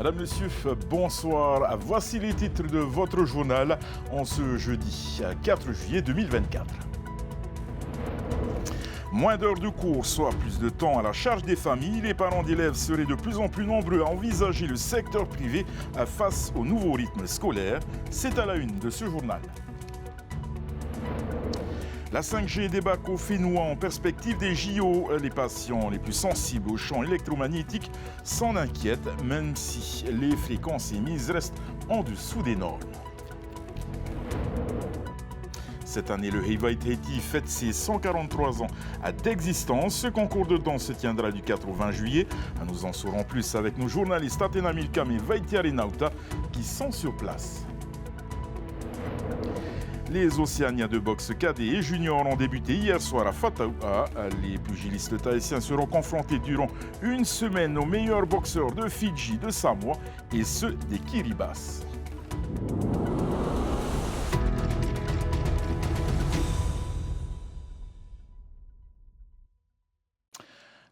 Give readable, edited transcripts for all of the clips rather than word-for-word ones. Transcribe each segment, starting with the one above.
Mesdames, Messieurs, bonsoir. Voici les titres de votre journal en ce jeudi 4 juillet 2024. Moins d'heures de cours, soit plus de temps à la charge des familles, les parents d'élèves seraient de plus en plus nombreux à envisager le secteur privé face au nouveau rythme scolaire. C'est à la une de ce journal. La 5G débarque au Fénois en perspective des JO. Les patients les plus sensibles aux champs électromagnétiques s'en inquiètent, même si les fréquences émises restent en dessous des normes. Cette année, le Heavyweight Haiti fête ses 143 ans d'existence. Ce concours de danse se tiendra du 4 au 20 juillet. Nous en saurons plus avec nos journalistes Athéna Milkam et Vaitiare Nauta qui sont sur place. Les Océaniens de boxe cadet et junior ont débuté hier soir à Fataoua. Les pugilistes tahitiens seront confrontés durant une semaine aux meilleurs boxeurs de Fidji, de Samoa et ceux des Kiribati.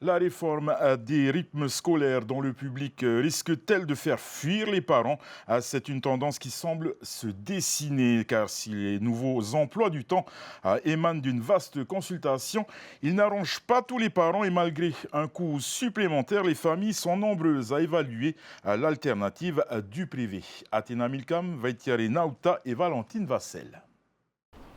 La réforme des rythmes scolaires dont le public risque-t-elle de faire fuir les parents? C'est une tendance qui semble se dessiner, car si les nouveaux emplois du temps émanent d'une vaste consultation, ils n'arrangent pas tous les parents et malgré un coût supplémentaire, les familles sont nombreuses à évaluer l'alternative du privé. Athéna Milkam, Vaitiare Nauta et Valentine Vassel.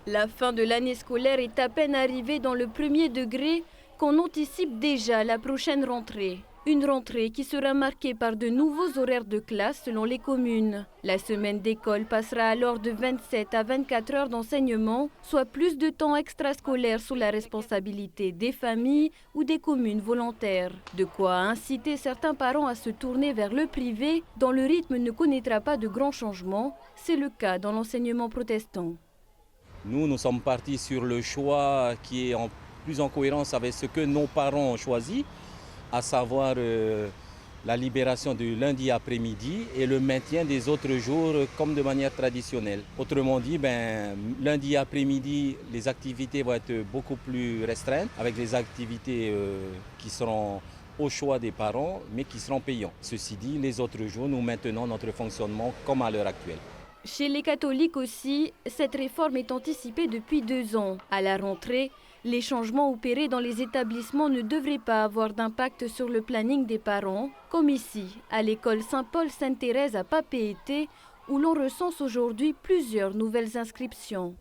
La fin de l'année scolaire est à peine arrivée dans le premier degré qu'on anticipe déjà la prochaine rentrée. Une rentrée qui sera marquée par de nouveaux horaires de classe selon les communes. La semaine d'école passera alors de 27 à 24 heures d'enseignement, soit plus de temps extrascolaire sous la responsabilité des familles ou des communes volontaires. De quoi inciter certains parents à se tourner vers le privé, dont le rythme ne connaîtra pas de grands changements. C'est le cas dans l'enseignement protestant. Nous sommes partis sur le choix qui est plus en cohérence avec ce que nos parents ont choisi, à savoir la libération du lundi après-midi et le maintien des autres jours comme de manière traditionnelle. Autrement dit, lundi après-midi, les activités vont être beaucoup plus restreintes, avec des activités qui seront au choix des parents, mais qui seront payantes. Ceci dit, les autres jours, nous maintenons notre fonctionnement comme à l'heure actuelle. Chez les catholiques aussi, cette réforme est anticipée depuis 2 ans. À la rentrée, les changements opérés dans les établissements ne devraient pas avoir d'impact sur le planning des parents, comme ici, à l'école Saint-Paul-Sainte-Thérèse à Papeete, où l'on recense aujourd'hui plusieurs nouvelles inscriptions.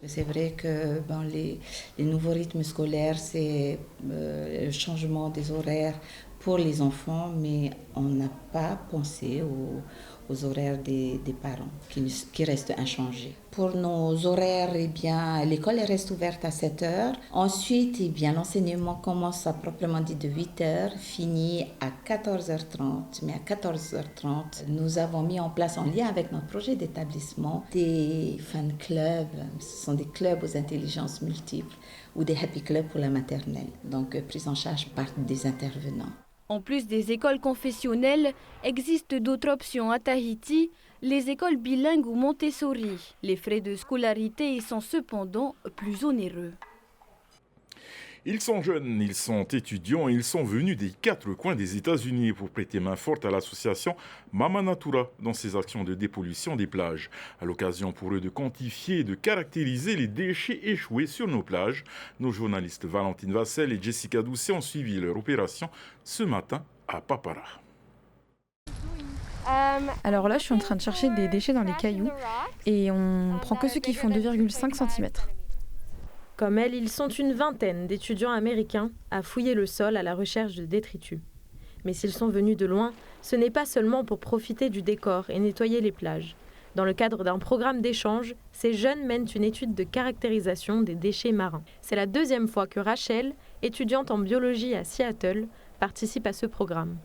C'est vrai que les nouveaux rythmes scolaires, c'est le changement des horaires pour les enfants, mais on n'a pas pensé aux horaires des parents qui restent inchangés. Pour nos horaires, l'école reste ouverte à 7 heures. Ensuite, l'enseignement commence à proprement dit de 8 heures, finit à 14h30. Mais à 14h30, nous avons mis en place, en lien avec notre projet d'établissement, des fan clubs. Ce sont des clubs aux intelligences multiples ou des happy clubs pour la maternelle. Donc, prise en charge par des intervenants. En plus des écoles confessionnelles, existent d'autres options à Tahiti, les écoles bilingues ou Montessori. Les frais de scolarité y sont cependant plus onéreux. Ils sont jeunes, ils sont étudiants et ils sont venus des 4 coins des États-Unis pour prêter main forte à l'association Mama Natura dans ses actions de dépollution des plages. À l'occasion pour eux de quantifier et de caractériser les déchets échoués sur nos plages. Nos journalistes Valentine Vassel et Jessica Doucet ont suivi leur opération ce matin à Papara. Alors là, je suis en train de chercher des déchets dans les cailloux et on prend que ceux qui font 2,5 cm. Comme elle, ils sont une vingtaine d'étudiants américains à fouiller le sol à la recherche de détritus. Mais s'ils sont venus de loin, ce n'est pas seulement pour profiter du décor et nettoyer les plages. Dans le cadre d'un programme d'échange, ces jeunes mènent une étude de caractérisation des déchets marins. C'est la 2e fois que Rachel, étudiante en biologie à Seattle, participe à ce programme.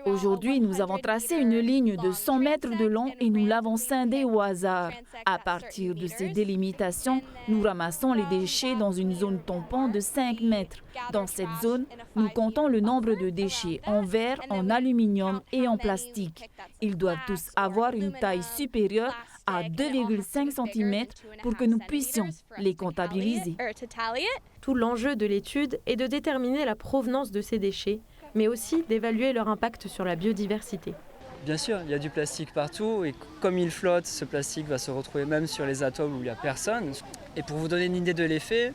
Aujourd'hui, nous avons tracé une ligne de 100 mètres de long et nous l'avons scindée au hasard. À partir de ces délimitations, nous ramassons les déchets dans une zone tampon de 5 mètres. Dans cette zone, nous comptons le nombre de déchets en verre, en aluminium et en plastique. Ils doivent tous avoir une taille supérieure à 2,5 cm pour que nous puissions les comptabiliser. Tout l'enjeu de l'étude est de déterminer la provenance de ces déchets, mais aussi d'évaluer leur impact sur la biodiversité. Bien sûr, il y a du plastique partout et comme il flotte, ce plastique va se retrouver même sur les atolls où il n'y a personne. Et pour vous donner une idée de l'effet,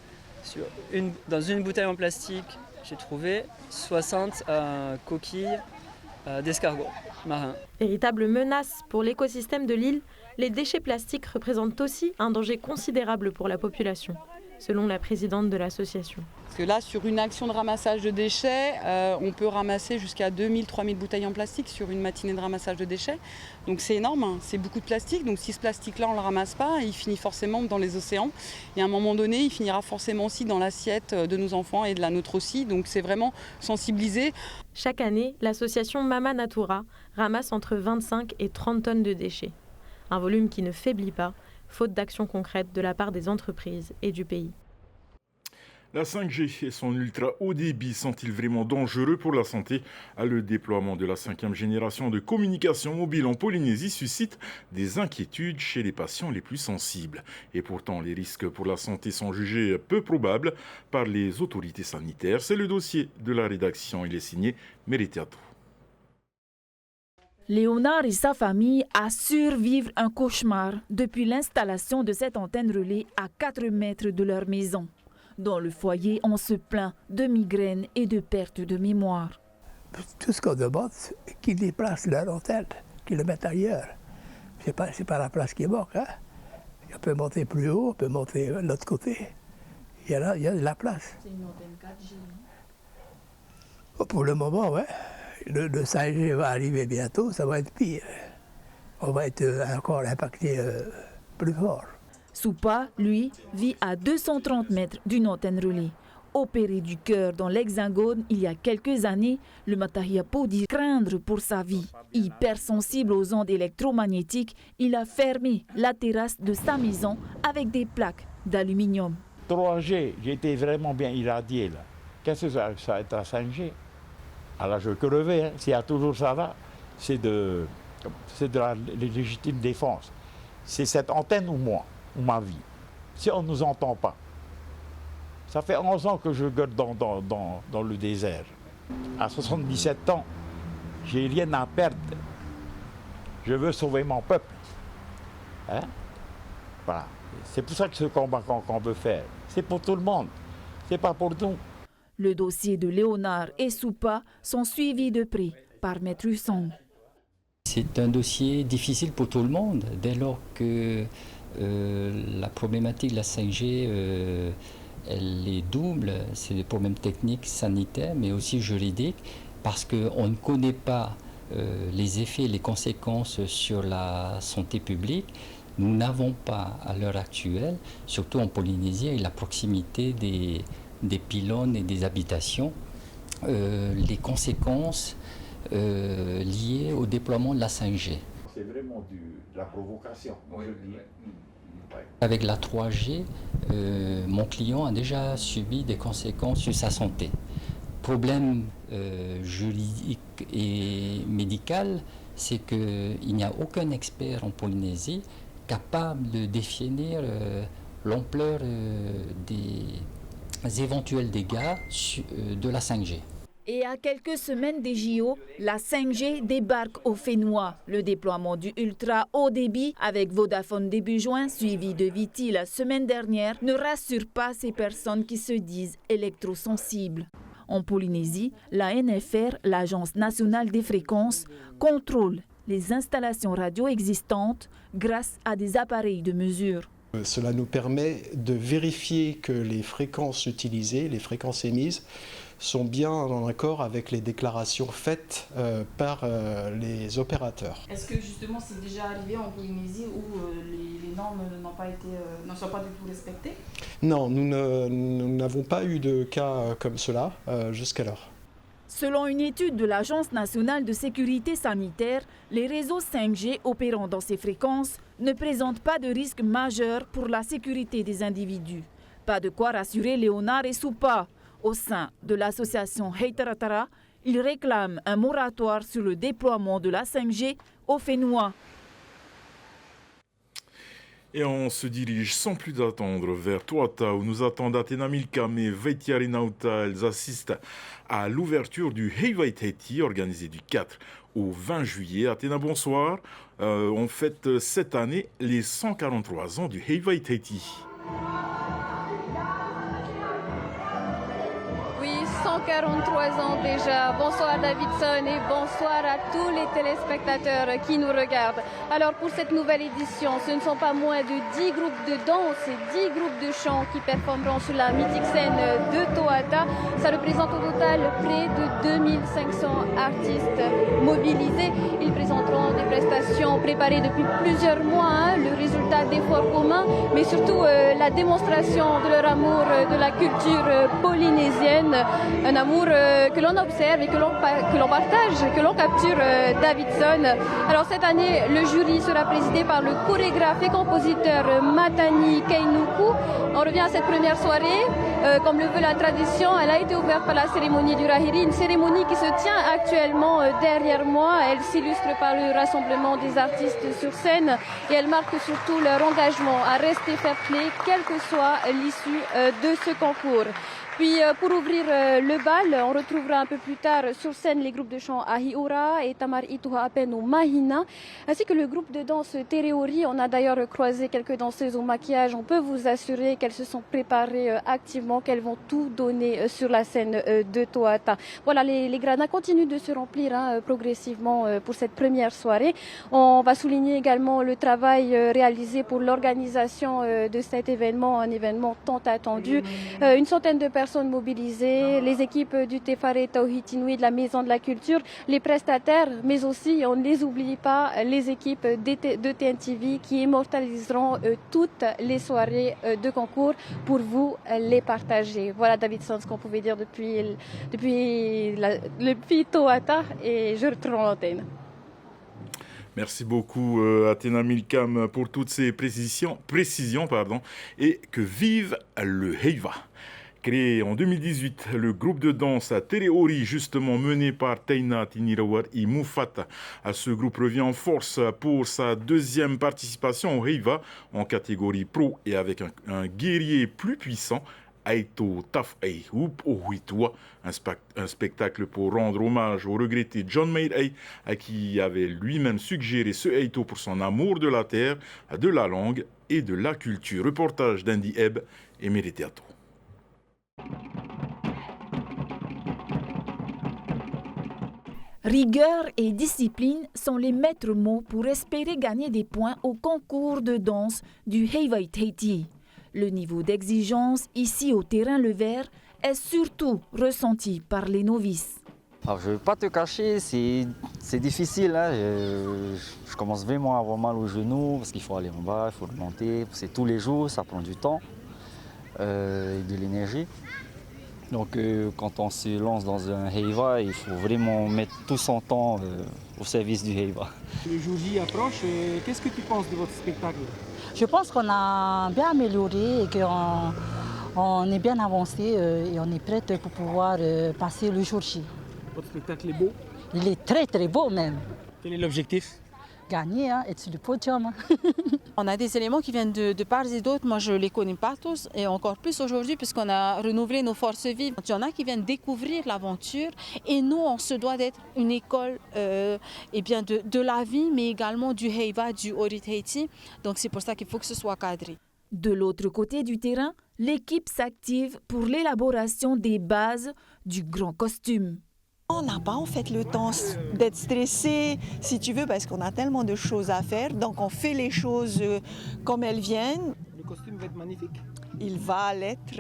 dans une bouteille en plastique, j'ai trouvé 60 coquilles d'escargots marins. Véritable menace pour l'écosystème de l'île, les déchets plastiques représentent aussi un danger considérable pour la population, selon la présidente de l'association. Parce que là, sur une action de ramassage de déchets, on peut ramasser jusqu'à 2000-3000 bouteilles en plastique sur une matinée de ramassage de déchets. Donc c'est énorme, hein. C'est beaucoup de plastique. Donc si ce plastique-là, on ne le ramasse pas, il finit forcément dans les océans. Et à un moment donné, il finira forcément aussi dans l'assiette de nos enfants et de la nôtre aussi. Donc c'est vraiment sensibiliser. Chaque année, l'association Mama Natura ramasse entre 25 et 30 tonnes de déchets. Un volume qui ne faiblit pas, faute d'action concrète de la part des entreprises et du pays. La 5G et son ultra haut débit sont-ils vraiment dangereux pour la santé? Le déploiement de la 5e génération de communication mobile en Polynésie suscite des inquiétudes chez les patients les plus sensibles. Et pourtant, les risques pour la santé sont jugés peu probables par les autorités sanitaires. C'est le dossier de la rédaction. Il est signé Meritiatou. Léonard et sa famille assurent vivre un cauchemar depuis l'installation de cette antenne relais à 4 mètres de leur maison. Dans le foyer, on se plaint de migraines et de perte de mémoire. Tout ce qu'on demande, c'est qu'ils déplacent leur antenne, qu'ils le mettent ailleurs. C'est pas la place qui manque. Hein? On peut monter plus haut, on peut monter de l'autre côté. Il y a de la place. C'est une antenne 4G. Pour le moment, ouais. Le 5G va arriver bientôt, ça va être pire. On va être encore impacté plus fort. Soupa, lui, vit à 230 mètres d'une antenne relais. Opéré du cœur dans l'Hexagone il y a quelques années, le Matahiapo dit craindre pour sa vie. Hypersensible aux ondes électromagnétiques, il a fermé la terrasse de sa maison avec des plaques d'aluminium. 3G, j'étais vraiment bien irradié là. Qu'est-ce que ça va être à 5G? Alors je veux que rêver, hein. S'il y a toujours ça là, c'est de la légitime défense. C'est cette antenne ou moi, ou ma vie. Si on ne nous entend pas, ça fait 11 ans que je gueule dans le désert. À 77 ans, j'ai rien à perdre. Je veux sauver mon peuple. Hein? Voilà. C'est pour ça que ce combat qu'on veut faire. C'est pour tout le monde. C'est pas pour nous. Le dossier de Léonard et Soupa sont suivis de près par Maître Husson. C'est un dossier difficile pour tout le monde, dès lors que la problématique de la 5G, elle est double. C'est des problèmes techniques, sanitaires, mais aussi juridiques, parce qu'on ne connaît pas les effets et les conséquences sur la santé publique. Nous n'avons pas, à l'heure actuelle, surtout en Polynésie, avec la proximité des pylônes et des habitations, les conséquences liées au déploiement de la 5G. C'est vraiment de la provocation, moi je dis. Avec la 3G, mon client a déjà subi des conséquences sur sa santé. Problème juridique et médical, c'est qu'il n'y a aucun expert en Polynésie capable de définir l'ampleur des éventuels dégâts de la 5G. Et à quelques semaines des JO, la 5G débarque au Fénois. Le déploiement du ultra haut débit avec Vodafone début juin, suivi de Viti la semaine dernière, ne rassure pas ces personnes qui se disent électrosensibles. En Polynésie, la NFR, l'Agence nationale des fréquences, contrôle les installations radio existantes grâce à des appareils de mesure. Cela nous permet de vérifier que les fréquences utilisées, les fréquences émises, sont bien en accord avec les déclarations faites par les opérateurs. Est-ce que justement c'est déjà arrivé en Polynésie où les normes ne sont pas du tout respectées? Non, nous n'avons pas eu de cas comme cela jusqu'alors. Selon une étude de l'Agence nationale de sécurité sanitaire, les réseaux 5G opérant dans ces fréquences ne présentent pas de risque majeur pour la sécurité des individus. Pas de quoi rassurer Léonard et Soupa. Au sein de l'association Heitaratara, ils réclament un moratoire sur le déploiement de la 5G au Fénois. Et on se dirige sans plus attendre vers Tuatha où nous attendent Athéna Milcam et Veitiari Nauta. Elles assistent à l'ouverture du Heivaitaiti organisé du 4 au 20 juillet. Athéna, bonsoir. On fête cette année les 143 ans du Heivaitaiti. Oui, 143 ans déjà. Bonsoir Davidson et bonsoir à tous les téléspectateurs qui nous regardent. Alors pour cette nouvelle édition, ce ne sont pas moins de 10 groupes de danse et 10 groupes de chant qui performeront sur la mythique scène de Tuatha. Ça représente au total près de 2500 artistes mobilisés. Ils présenteront des prestations préparées depuis plusieurs mois, le résultat d'efforts communs, mais surtout la démonstration de leur amour de la culture polynésienne. Un amour que l'on observe et que l'on partage, que l'on capture Davidson. Alors cette année, le jury sera présidé par le chorégraphe et compositeur Matani Keinuku. On revient à cette première soirée. Comme le veut la tradition, elle a été ouverte par la cérémonie du Rahiri, une cérémonie qui se tient actuellement derrière moi. Elle s'illustre par le rassemblement des artistes sur scène et elle marque surtout leur engagement à rester fair-play, quelle que soit l'issue de ce concours. Puis pour ouvrir le bal, on retrouvera un peu plus tard sur scène les groupes de chant Ahiura et Tamar Ituha Apen ou Mahina, ainsi que le groupe de danse Tereori. On a d'ailleurs croisé quelques danseuses au maquillage. On peut vous assurer qu'elles se sont préparées activement, qu'elles vont tout donner sur la scène de Tuatha. Voilà, les gradins continuent de se remplir progressivement pour cette première soirée. On va souligner également le travail réalisé pour l'organisation de cet événement, un événement tant attendu. Une centaine de personnes mobilisées, les équipes du Tefare Tauhiti-Nui de la Maison de la Culture, les prestataires, mais aussi, on ne les oublie pas, les équipes de TNTV qui immortaliseront toutes les soirées de concours pour vous les partager. Voilà Davidson, ce qu'on pouvait dire depuis Tuatha et je retourne l'antenne. Merci beaucoup Athéna Milcam pour toutes ces précisions et que vive le Heiva. Créé en 2018, le groupe de danse à Tereori, justement mené par Teina Tinirawar et Mufata. Ce groupe revient en force pour sa deuxième participation au Heiva en catégorie pro et avec un guerrier plus puissant, Aito Taf'ai Hup Ohuitua, un spectacle pour rendre hommage au regretté John Mayday, à qui avait lui-même suggéré ce Aito pour son amour de la terre, de la langue et de la culture. Reportage d'Andy Ebb et Meriteato. Rigueur et discipline sont les maîtres mots pour espérer gagner des points au concours de danse du Heivaitaiti. Le niveau d'exigence ici au terrain Le Vert est surtout ressenti par les novices. Alors, je ne vais pas te cacher, c'est difficile. Hein. Je commence vraiment à avoir mal aux genoux parce qu'il faut aller en bas, il faut remonter. C'est tous les jours, ça prend du temps et de l'énergie. Donc quand on se lance dans un Heiva, il faut vraiment mettre tout son temps au service du Heiva. Le jour J approche, qu'est-ce que tu penses de votre spectacle? Je pense qu'on a bien amélioré et qu'on est bien avancé et on est prête pour pouvoir passer le jour J. Votre spectacle est beau? Il est très très beau même. Quel est l'objectif? Gagner, être sur le podium. On a des éléments qui viennent de part et d'autre. Moi, je ne les connais pas tous et encore plus aujourd'hui puisqu'on a renouvelé nos forces vives. Il y en a qui viennent découvrir l'aventure et nous, on se doit d'être une école de la vie, mais également du Heiva, du Oritaiti. Donc, c'est pour ça qu'il faut que ce soit cadré. De l'autre côté du terrain, l'équipe s'active pour l'élaboration des bases du grand costume. On n'a pas en fait le temps d'être stressé, si tu veux, parce qu'on a tellement de choses à faire. Donc on fait les choses comme elles viennent. Le costume va être magnifique? Il va l'être,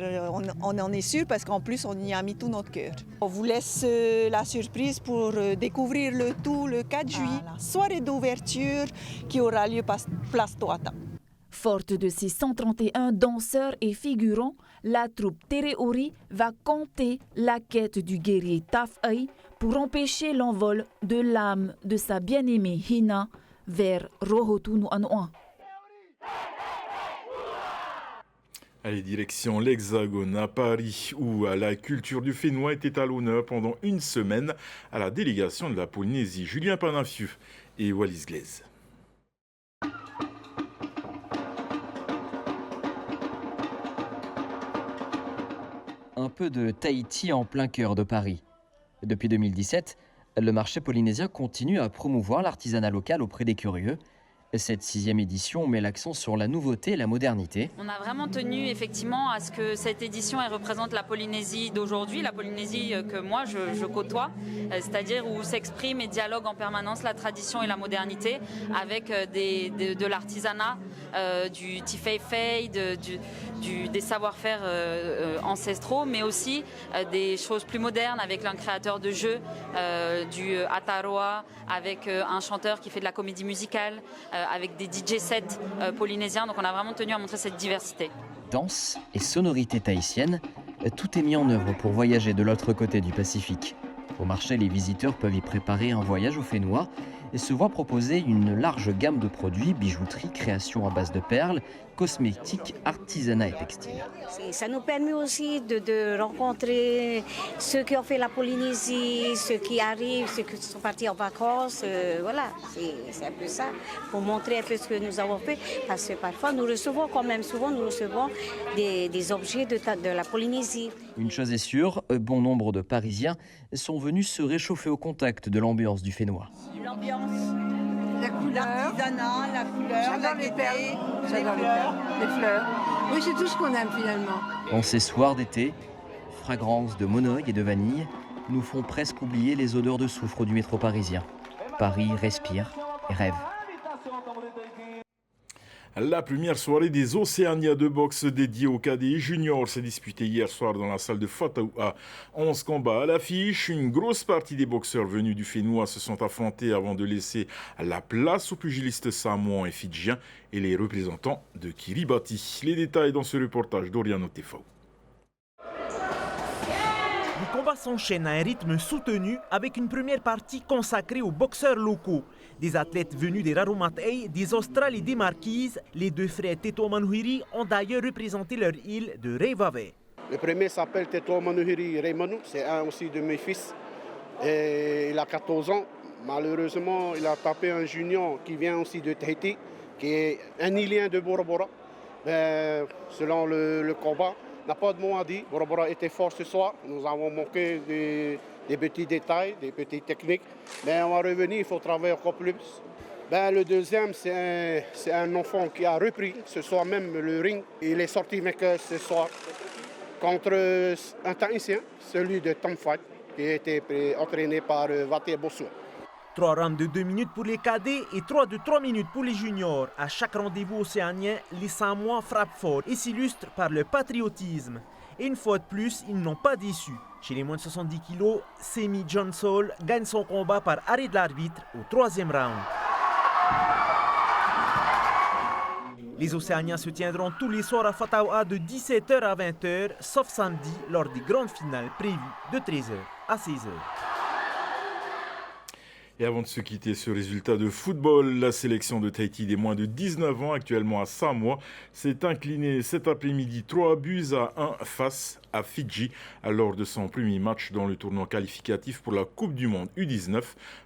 on en est sûr, parce qu'en plus on y a mis tout notre cœur. On vous laisse la surprise pour découvrir le tout le 4 juillet, soirée d'ouverture qui aura lieu place Tuatha. Forte de ses 131 danseurs et figurants, la troupe Tereori va compter la quête du guerrier Taf'ai pour empêcher l'envol de l'âme de sa bien-aimée Hina vers Rohotunuanuan. Allez, direction l'Hexagone à Paris, où la culture du Fénois était à l'honneur pendant une semaine à la délégation de la Polynésie. Julien Panafieux et Wallis Glaise. un peu de Tahiti en plein cœur de Paris. Depuis 2017, le marché polynésien continue à promouvoir l'artisanat local auprès des curieux. Cette 6e édition met l'accent sur la nouveauté et la modernité. On a vraiment tenu effectivement à ce que cette édition elle représente la Polynésie d'aujourd'hui, la Polynésie que moi je côtoie, c'est-à-dire où s'exprime et dialogue en permanence la tradition et la modernité avec de l'artisanat, du tifeifei, des savoir-faire ancestraux, mais aussi des choses plus modernes avec un créateur de jeux, du ataroa, avec un chanteur qui fait de la comédie musicale, avec des DJ sets polynésiens. Donc on a vraiment tenu à montrer cette diversité. Danse et sonorité tahitienne, tout est mis en œuvre pour voyager de l'autre côté du Pacifique. Au marché, les visiteurs peuvent y préparer un voyage au Fénois et se voient proposer une large gamme de produits, bijouterie, création à base de perles, cosmétiques, artisanat et textile. Ça nous permet aussi de rencontrer ceux qui ont fait la Polynésie, ceux qui arrivent, ceux qui sont partis en vacances. Voilà, c'est un peu ça, pour montrer un peu ce que nous avons fait. Parce que parfois, nous recevons quand même, souvent, nous recevons des objets de la Polynésie. Une chose est sûre, bon nombre de Parisiens sont venus se réchauffer au contact de l'ambiance du Fénois. L'ambiance, la couleur, l'artisanat, la couleur, la gaieté, j'adore les perles, les fleurs. Oui, c'est tout ce qu'on aime finalement. En ces soirs d'été, fragrances de monoeil et de vanille nous font presque oublier les odeurs de soufre du métro parisien. Paris respire et rêve. La première soirée des Océania de boxe dédiée aux cadets juniors s'est disputée hier soir dans la salle de Fataoua. 11 combats à l'affiche. Une grosse partie des boxeurs venus du Fénois se sont affrontés avant de laisser la place aux pugilistes samoans et fidjiens et les représentants de Kiribati. Les détails dans ce reportage d'Oriano Tefao. Les combats s'enchaînent à un rythme soutenu avec une première partie consacrée aux boxeurs locaux. Des athlètes venus des Raromatei, des Australes et des Marquises, les deux frères Teto Manuhiri ont d'ailleurs représenté leur île de Reivave. Le premier s'appelle Teto Manuhiri Reimanu, c'est un aussi de mes fils. Et il a 14 ans. Malheureusement, il a tapé un junior qui vient aussi de Tahiti, qui est un îlien de Bora Bora. Selon le combat, n'a pas de mot à dire. Bora Bora était fort ce soir. Nous avons manqué des petits détails, des petites techniques. Mais on va revenir, il faut travailler encore plus. Le deuxième, c'est un enfant qui a repris ce soir même le ring. Il est sorti vainqueur ce soir contre un Tahitien, celui de Tom Fight, qui a été entraîné par Vaté Bossou. 3 rounds de 2 minutes pour les cadets et 3 de 3 minutes pour les juniors. À chaque rendez-vous océanien, les Samoans frappent fort et s'illustrent par le patriotisme. Et une fois de plus, ils n'ont pas déçu. Chez les moins de 70 kg, Semi Johnsol gagne son combat par arrêt de l'arbitre au 3e round. Les Océaniens se tiendront tous les soirs à Fataoua de 17h à 20h, sauf samedi lors des grandes finales prévues de 13h à 16h. Et avant de se quitter, ce résultat de football, la sélection de Tahiti des moins de 19 ans, actuellement à Samoa, s'est inclinée cet après-midi 3-1 face à Fidji, lors de son premier match dans le tournoi qualificatif pour la Coupe du Monde U19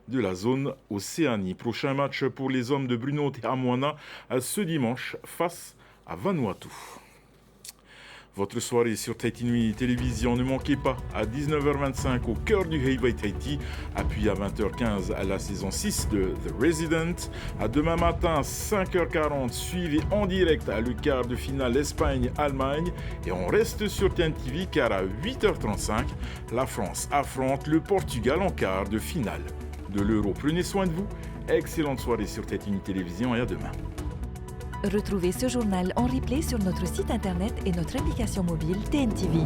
de la zone Océanie. Prochain match pour les hommes de Bruno Te Amoana ce dimanche face à Vanuatu. Votre soirée sur Tahiti Nui Télévision, ne manquez pas à 19h25 au cœur du Heibai Tahiti, puis à 20h15 à la saison 6 de The Resident. À demain matin, 5h40, suivez en direct le quart de finale Espagne-Allemagne. Et on reste sur TNTV car à 8h35, la France affronte le Portugal en quart de finale de l'Euro. Prenez soin de vous, excellente soirée sur Tahiti Nui Télévision et à demain. Retrouvez ce journal en replay sur notre site internet et notre application mobile TNTV.